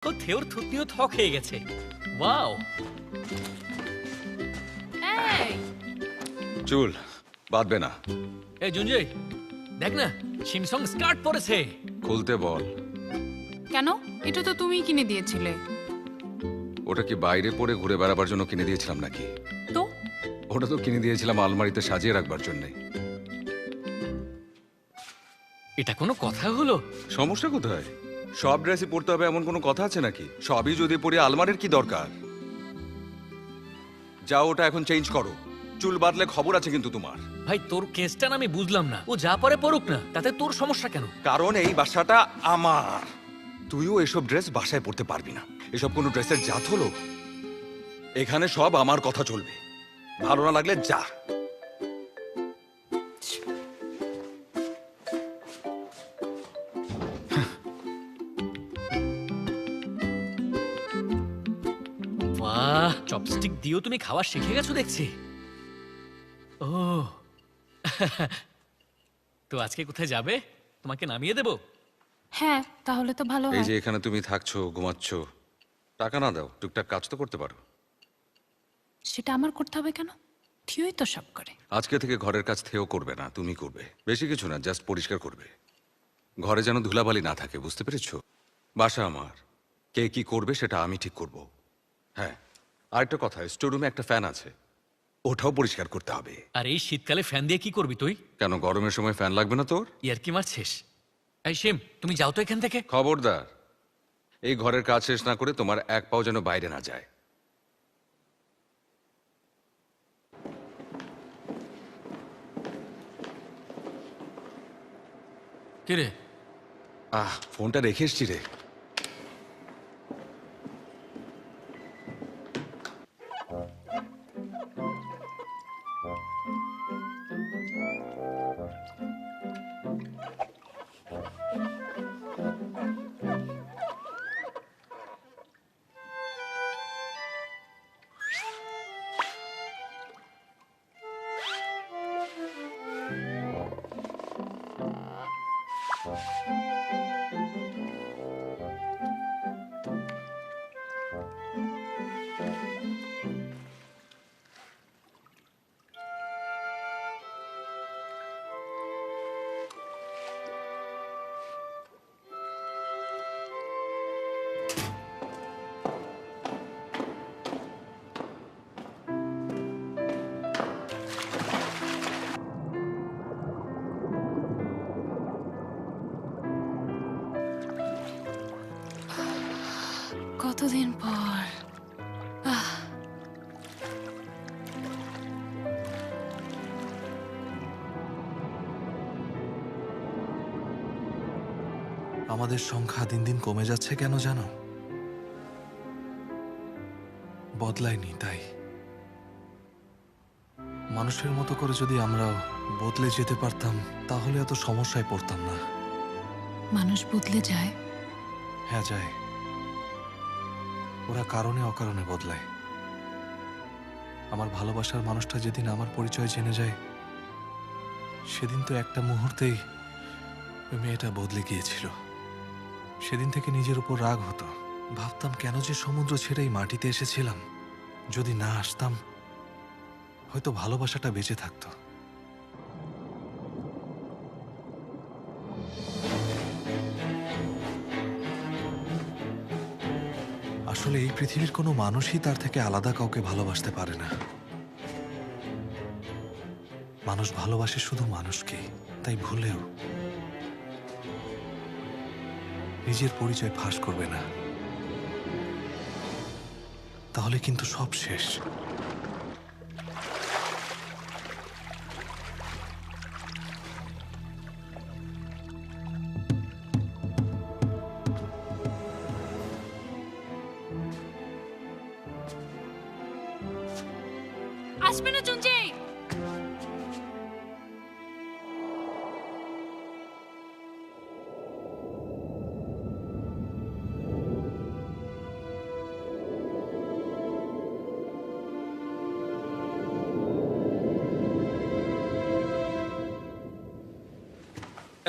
ও থেওর থুতনিও থক হয়ে গেছে। ওয়াও, এই চুল বাঁধবে না। এই জুঞ্জয় দেখ না, শিমসং স্কার্ট পরেছে। খুলতে বল। কেন? এটা তো তুমিই কিনে দিয়েছিলে। ওটা কি বাইরে পরে ঘুরে বেড়াবার জন্য কিনে দিয়েছিলাম নাকি? তো ওটা তো কিনে দিয়েছিলাম আলমারিতে সাজিয়ে রাখবার জন্যে। এটা কোনো কথা হলো? সমস্যা কোথায়? সব ড্রেসই পরতে হবে এমন কোনো কথা আছে নাকি? সবই যদি পরি আলমারির কি দরকার? যাও ওটা এখন চেঞ্জ করো। চুল বাঁধলে খবর আছে কিন্তু তোমার। ভাই তোর কেসটা না আমি বুঝলাম না। ও যা পারে পড়ুক না, তাতে তোর সমস্যা কেন? কারণ এই বাসাটা আমার। তুইও এসব ড্রেস বাসায় পরতে পারবি না। এসব কোনো ড্রেসের জাত হলো? এখানে সব আমার কথা চলবে। ভালো না লাগলে যা। বাহ, চপস্টিক দিয়েও তুমি খাওয়া শিখে গেছো দেখছি। ও তো আজকে কোথায় যাবে? তোমাকে নামিয়ে দেবো? হ্যাঁ, তাহলে তো ভালো এই হয়। যে এখানে তুমি থাকছো, ঘুমাচ্ছ, টাকা না দাও টুকটাক কাজ তো করতে পারো। সেটা আমার করতে হবে কেন? থিওই তো সব করে। আজকে থেকে ঘরের কাজ থেও করবে না, তুমি করবে। বেশি কিছু না, জাস্ট পরিষ্কার করবে। ঘরে যেন ধুলাবালি না থাকে, বুঝতে পেরেছো? বাসা আমার, কে কি করবে সেটা আমি ঠিক করব। হ্যাঁ, আরেকটা কথা, স্টোররুমে একটা ফ্যান আছে, ওটাও পরিষ্কার করতে হবে। আর এই শীতকালে ফ্যান দিয়ে কি করবি তুই? কেন গরমের সময় ফ্যান লাগবে না তোর? ইয়ার কি মারছিস? এই শিম, তুমি যাও তো এখান থেকে। খবরদার, এই ঘরের কাজ শেষ না করে তোমার এক পাও যেন বাইরে না যায়। কি রে? ফোনটা রেখে এসছি রে। কতদিন পর। আমাদের সংখ্যা দিন দিন কমে যাচ্ছে কেন জানো? বদলায়নি তাই। মানুষের মতো করে যদি আমরাও বদলে যেতে পারতাম তাহলে এত সমস্যায় পড়তাম না। মানুষ বদলে যায়। হ্যাঁ যায়, ওরা কারণে অকারণে বদলায়। আমার ভালোবাসার মানুষটা যেদিন আমার পরিচয় জেনে যায় সেদিন তো একটা মুহূর্তেই ওই মেয়েটা বদলে গিয়েছিল। সেদিন থেকে নিজের উপর রাগ হতো। ভাবতাম কেন যে সমুদ্র ছেড়ে এই মাটিতে এসেছিলাম। যদি না আসতাম হয়তো ভালোবাসাটা বেঁচে থাকতো। আসলে এই পৃথিবীর কোনো মানুষই তার থেকে আলাদা কাউকে ভালোবাসতে পারে না। মানুষ ভালোবাসে শুধু মানুষকে, তাই ভুলেও নিজের পরিচয় ফাঁস করবে না, তাহলে কিন্তু সব শেষ। আসবে না জুঞ্জে।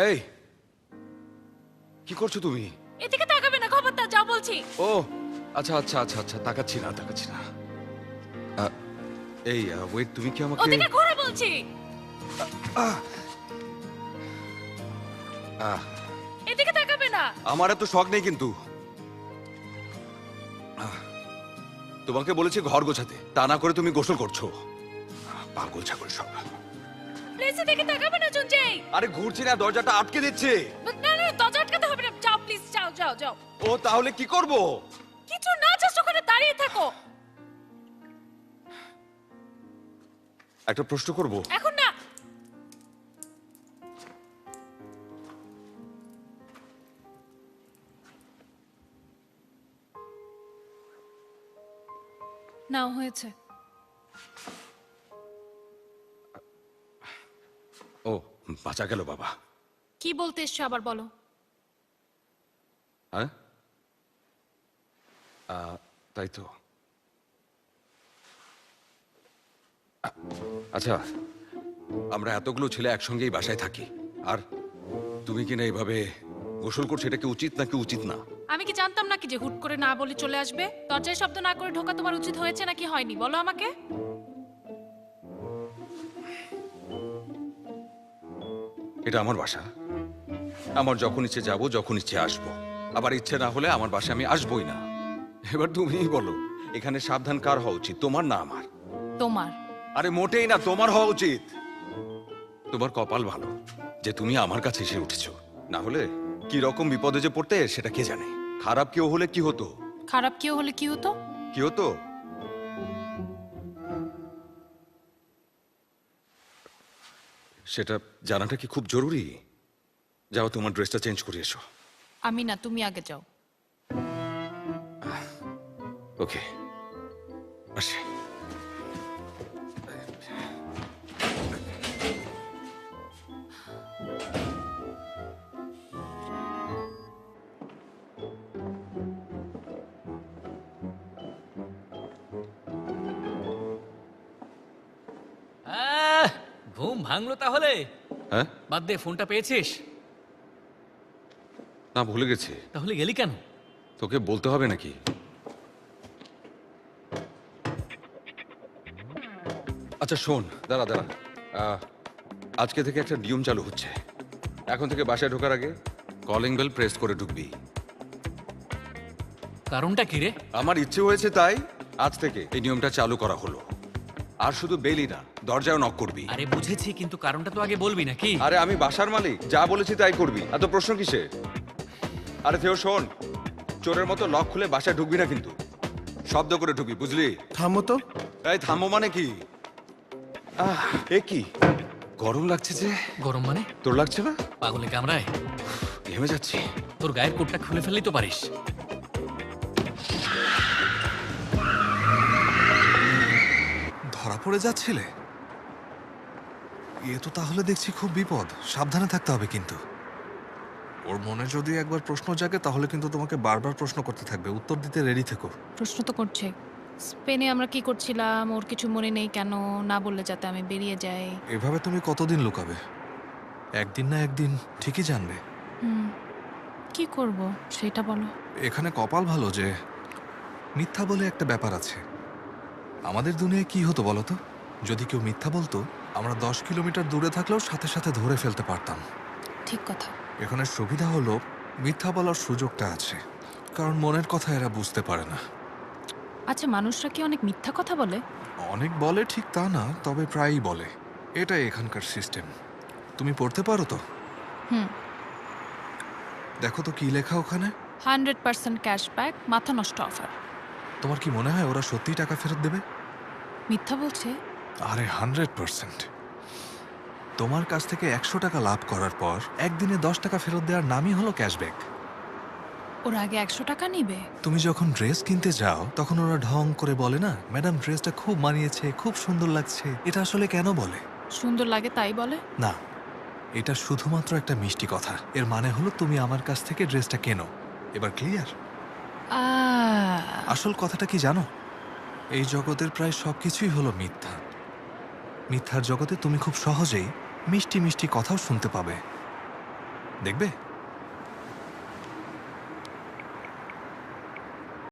এই কি করছো তুমি? এদিকে তাকাবে না, খবরদার যাও যাও বলছি। ও আচ্ছা আচ্ছা আচ্ছা আচ্ছা, তাকাচ্ছি না তাকাচ্ছি না। এই ওয়েট, তুমি কি আমাকে ওদিকে ঘোরো বলছি। আহ, আহ, এদিকে তাকাবে না। আমার এত শখ নেই কিন্তু। তোমাকে বলেছি ঘর গোছাতে, তা না করে তুমি গোসল করছো। পাগল ছাগল সব। প্লিজ এদিকে তাকাবে না জুনজেই। আরে ঘুরছি না, দরজাটা আটকে দিচ্ছে। না না, দরজা আটকাতে হবে না। যাও প্লিজ, যাও যাও যাও। ও তাহলে কি করব? কিছু না, জাস্ট ওখানে দাঁড়িয়ে থাকো। একটা প্রশ্ন করব। এখন না। নাও হয়েছে। ও বাঁচা গেল বাবা। কি বলতে এসছো আবার বলো। হ্যাঁ তাই তো। আচ্ছা, আমরা এতগুলো ছেলে একসঙ্গেই বাসায় থাকি, আর তুমি কিনা এইভাবে গোসল করছো, এটা কি উচিত নাকি উচিত না? আমি কি জানতাম নাকি যে হুট করে না বলে চলে আসবে? দরজায় শব্দ না করে ঢোকা তোমার উচিত হয়েছে নাকি হয়নি বলো আমাকে। এটা আমার বাসা, আমার যখন ইচ্ছে যাব, যখন ইচ্ছে আসবো, আবার ইচ্ছে না হলে আমার বাসায় আমি আসবোই না। এবার তুমিই বলো, এখানে সাবধান কার হওয়া উচিত, তোমার না আমার? তোমার। আরে মোটেই না, তোমার হওয়া উচিত। তোমার কপাল ভালো যে তুমি আমার কাছে এসে উঠেছো, না হলে কি রকম বিপদে যে পড়তে সেটা কে জানে। খারাপ কেউ হলে কি হতো? খারাপ কেউ হলে কি হতো? কি হতো সেটা জানাটা কি খুব জরুরি? যাও, তোমার ড্রেসটা চেঞ্জ করে এসো। আমি না, তুমি আগে যাও। ওকে, আসি। ঘুম ভাঙলো তাহলে? হ্যাঁ, বাদ দে, ফোনটা পেয়েছিস? না ভুলে গেছি। তাহলে গেলি কেন? তোকে বলতে হবে নাকি? আচ্ছা শোন, দাঁড়া দাঁড়া। আজকে থেকে একটা নিয়ম চালু হচ্ছে। এখন থেকে বাসায় ঢোকার আগে কলিং বেল প্রেস করে ঢুকবি। কারণটা কি রে? আমার ইচ্ছে হয়েছে তাই আজ থেকে এই নিয়মটা চালু করা হলো। আর শুধু বেলই না, দরজাও নক করবি। আরে বুঝেছি, কিন্তু কারণটা তো আগে বলবি নাকি? আরে আমি বাসার মালিক, যা বলেছি তাই করবি, এত প্রশ্ন কিসে? আরে থেও শোন, চোরের মতো লক খুলে বাসায় ঢুকবি না কিন্তু, শব্দ করে ঢুকবি, বুঝলি? থামো তো। এই থামো মানে কি? এ কি গরম লাগছে যে? গরম মানে? তোর লাগছে না? পাগলে কামড়ায়? ঘেমে যাচ্ছি। তোর গায়ের কোটটা খুলে ফেললেই তো পারিস। ধরা পড়ে যাচ্ছিলে? এ তো তাহলে দেখছি খুব বিপদ, সাবধানে থাকতে হবে কিন্তু। ওর মনে যদি একবার প্রশ্ন জাগে তাহলে কিন্তু তোমাকে বারবার প্রশ্ন করতে থাকবে, উত্তর দিতে রেডি থেকো। প্রশ্ন তো করছে। স্পেনে আমরা কি করছিলাম, ওর কিছু মনে নেই কেন, না বললে যাতে আমি বেরিয়ে যাই। এভাবে তুমি কতদিন লুকাবে? একদিন না একদিন ঠিকই জানবে। কি করব সেটা বলো। এখানে কপাল ভালো যে মিথ্যা বলে একটা ব্যাপার আছে। আমাদের দুনিয়ায় কি হতো বলো তো? যদি কেউ মিথ্যা বলতো, আমরা 10 কিলোমিটার দূরে থাকলেও সাথে সাথে ধরে ফেলতে পারতাম। ঠিক কথা। এখানে সুবিধা হলো মিথ্যা বলার সুযোগটা আছে, কারণ মনের কথা এরা বুঝতে পারে না। আচ্ছা, মানুষরা কি অনেক মিথ্যা কথা বলে? অনেক বলে ঠিক তা না, তবে প্রায়ই বলে। এটাই এখানকার সিস্টেম। তুমি পড়তে পারো তো? হুম। দেখো তো কি লেখা ওখানে। 100% ক্যাশব্যাক, মাথা নষ্ট অফার। তোমার কি মনে হয় ওরা সত্যিই টাকা ফেরত দেবে? মিথ্যা বলছে? আরে 100%। তোমার কাছ থেকে 100 টাকা লাভ করার পর একদিনে 10 টাকা ফেরত দেওয়ার নামই হলো ক্যাশব্যাক। ওরা আগে 100 টাকা নিবে? তুমি যখন ড্রেস কিনতে যাও তখন ওরা ঢং করে বলে না, ম্যাডাম ড্রেসটা খুব মানিয়েছে, খুব সুন্দর লাগছে। এটা আসলে কেন বলে? সুন্দর লাগে তাই বলে? না, এটা শুধুমাত্র একটা মিষ্টি কথা। এর মানে হলো তুমি আমার কাছ থেকে ড্রেসটা কেনো। এবার ক্লিয়ার? আসল কথাটা কি জানো? এই জগতের প্রায় সবকিছুই হলো মিথ্যা। মিথ্যার জগতে তুমি খুব সহজেই মিষ্টি মিষ্টি কথাও শুনতে পাবে, দেখবে।